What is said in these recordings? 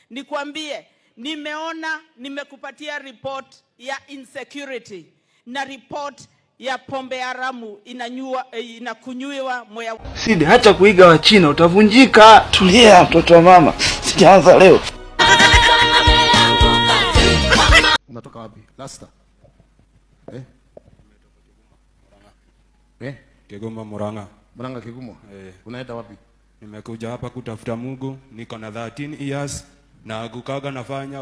Nikwambie, nimekupatia report ya insecurity na report ya pombe haramu inakunywiwa moya. Sidi, hacha kuiga wa China utavunjika. Tulia mtoto wa mama, sijaanza leo. Unatoka wapi? Lasta. Kigoma Murang'a. Murang'a Kigoma? Unaenda wapi? Nimekuja hapa kutafuta Mungu, niko na 13 years na kukaga nafanya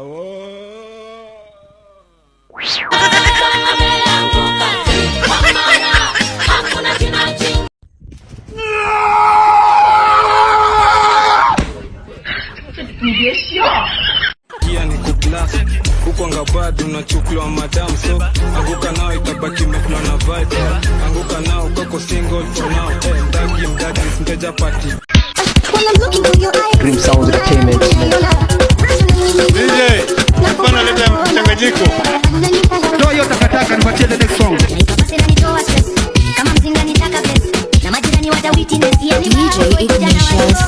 Kia ni kukla huko ngabadu unachukua madam, so anguka nao itabaki mekula na vibe. Anguka nao koko single for now. Mdagi mteja party. Dream Sound Entertainment. DJ, mbona leta mchanganyiko? Toa hiyo takataka nipatie the next song. Kama mzinga nitaka bless. Na majirani wata witness. DJ Ignatius.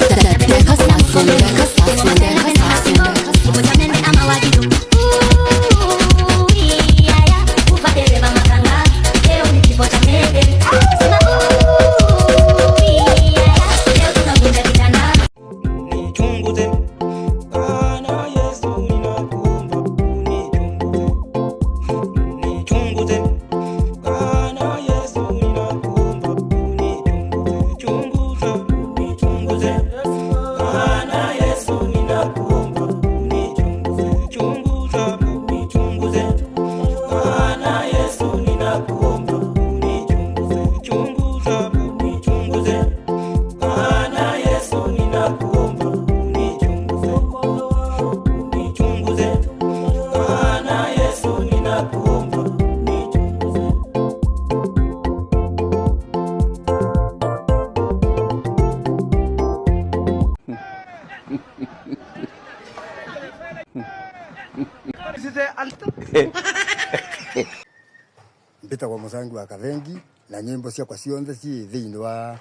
Mbita kwa musangi wa Kavengi na nyimbo cia kwa cionthe ci thiini wa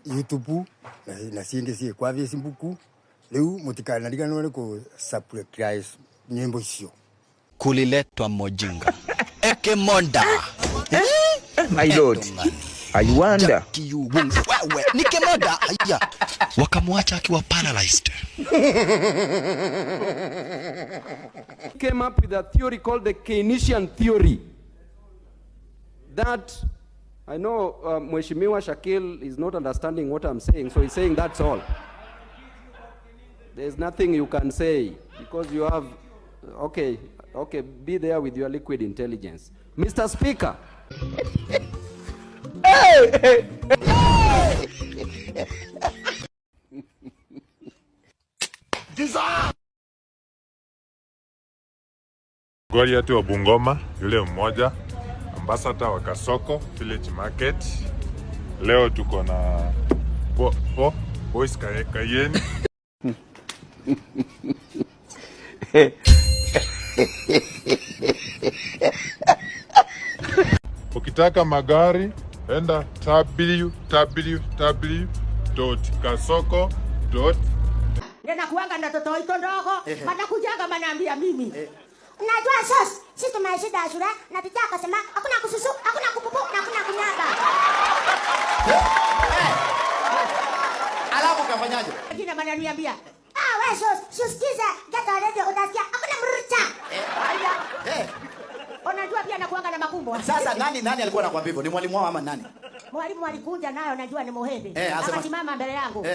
YouTube na cienge ci kwa Facebook. Riu mutikana rigano ni ku subscribe nyimbo icio. Kuliletwa Mojinga. Eke Monda. My lord, I wonder. Nike Monda. Wakamwacha akiwa paralyzed. Came up with a theory called the Keynesian theory. That, I know Mheshimiwa Shakil is not understanding what I'm saying, so he's saying that's all. There's nothing you can say because you have, okay, be there with your liquid intelligence. Mr. Speaker. Goli yetu wa Bungoma, yule mmoja ambassador wa Kasoko Village Market. Leo tuko na boys Kayeni. Ukitaka magari enda www.kasoko. Nena kuanga na toto ito ndogo, manakujaga manambia mimi. Unajua sos, sisi tumaishida shule na tita akasema hakuna kususu, hakuna kupupu na hakuna kunyaba. Alafu kafanyaje? Jina mananiambia. Wewe sos, sikiza, gata radio utasikia hakuna mrucha. Unajua pia nakuanga na makumbo. Sasa nani alikuwa anakuambia hivyo? Ni mwalimu wao ama nani? Mwalimu alikuja nayo najua ni Muhebe. Akasimama mbele yangu.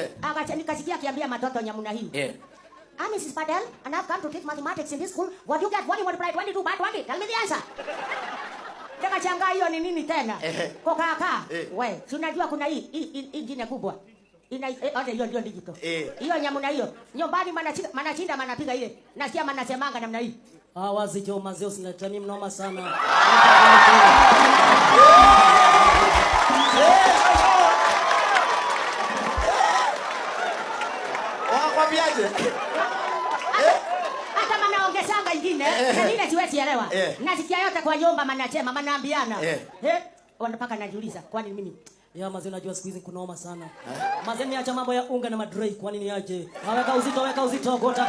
Nikasikia akiambia matoto nyamuna hii. Mrs. Padel, and I've come to teach mathematics in this school. What you get? What you multiply 22 by 20? Tell me the answer. Teka changa hiyo ni nini tena? Kwa kaka. Wewe, unajua kuna hii jina kubwa. Hiyo ndio digital. Hiyo nyamuna hiyo. Nyumbani manachinda manapiga ile. Nasikia manasemanga namna hii. Wazi jo mazeo sinaleta mimi mnoma sana. Wakwambiaje? Hata manaongesanga ingine, na ile siwezi elewa. Nasikia yote kwa nyumba manachema, manaambiana. Wanapaka najiuliza, kwani mimi Ya mazee unajua siku hizi kunoma sana. Mazee niacha mambo ya unga na madrei kwa nini aje? Weka uzito, gota.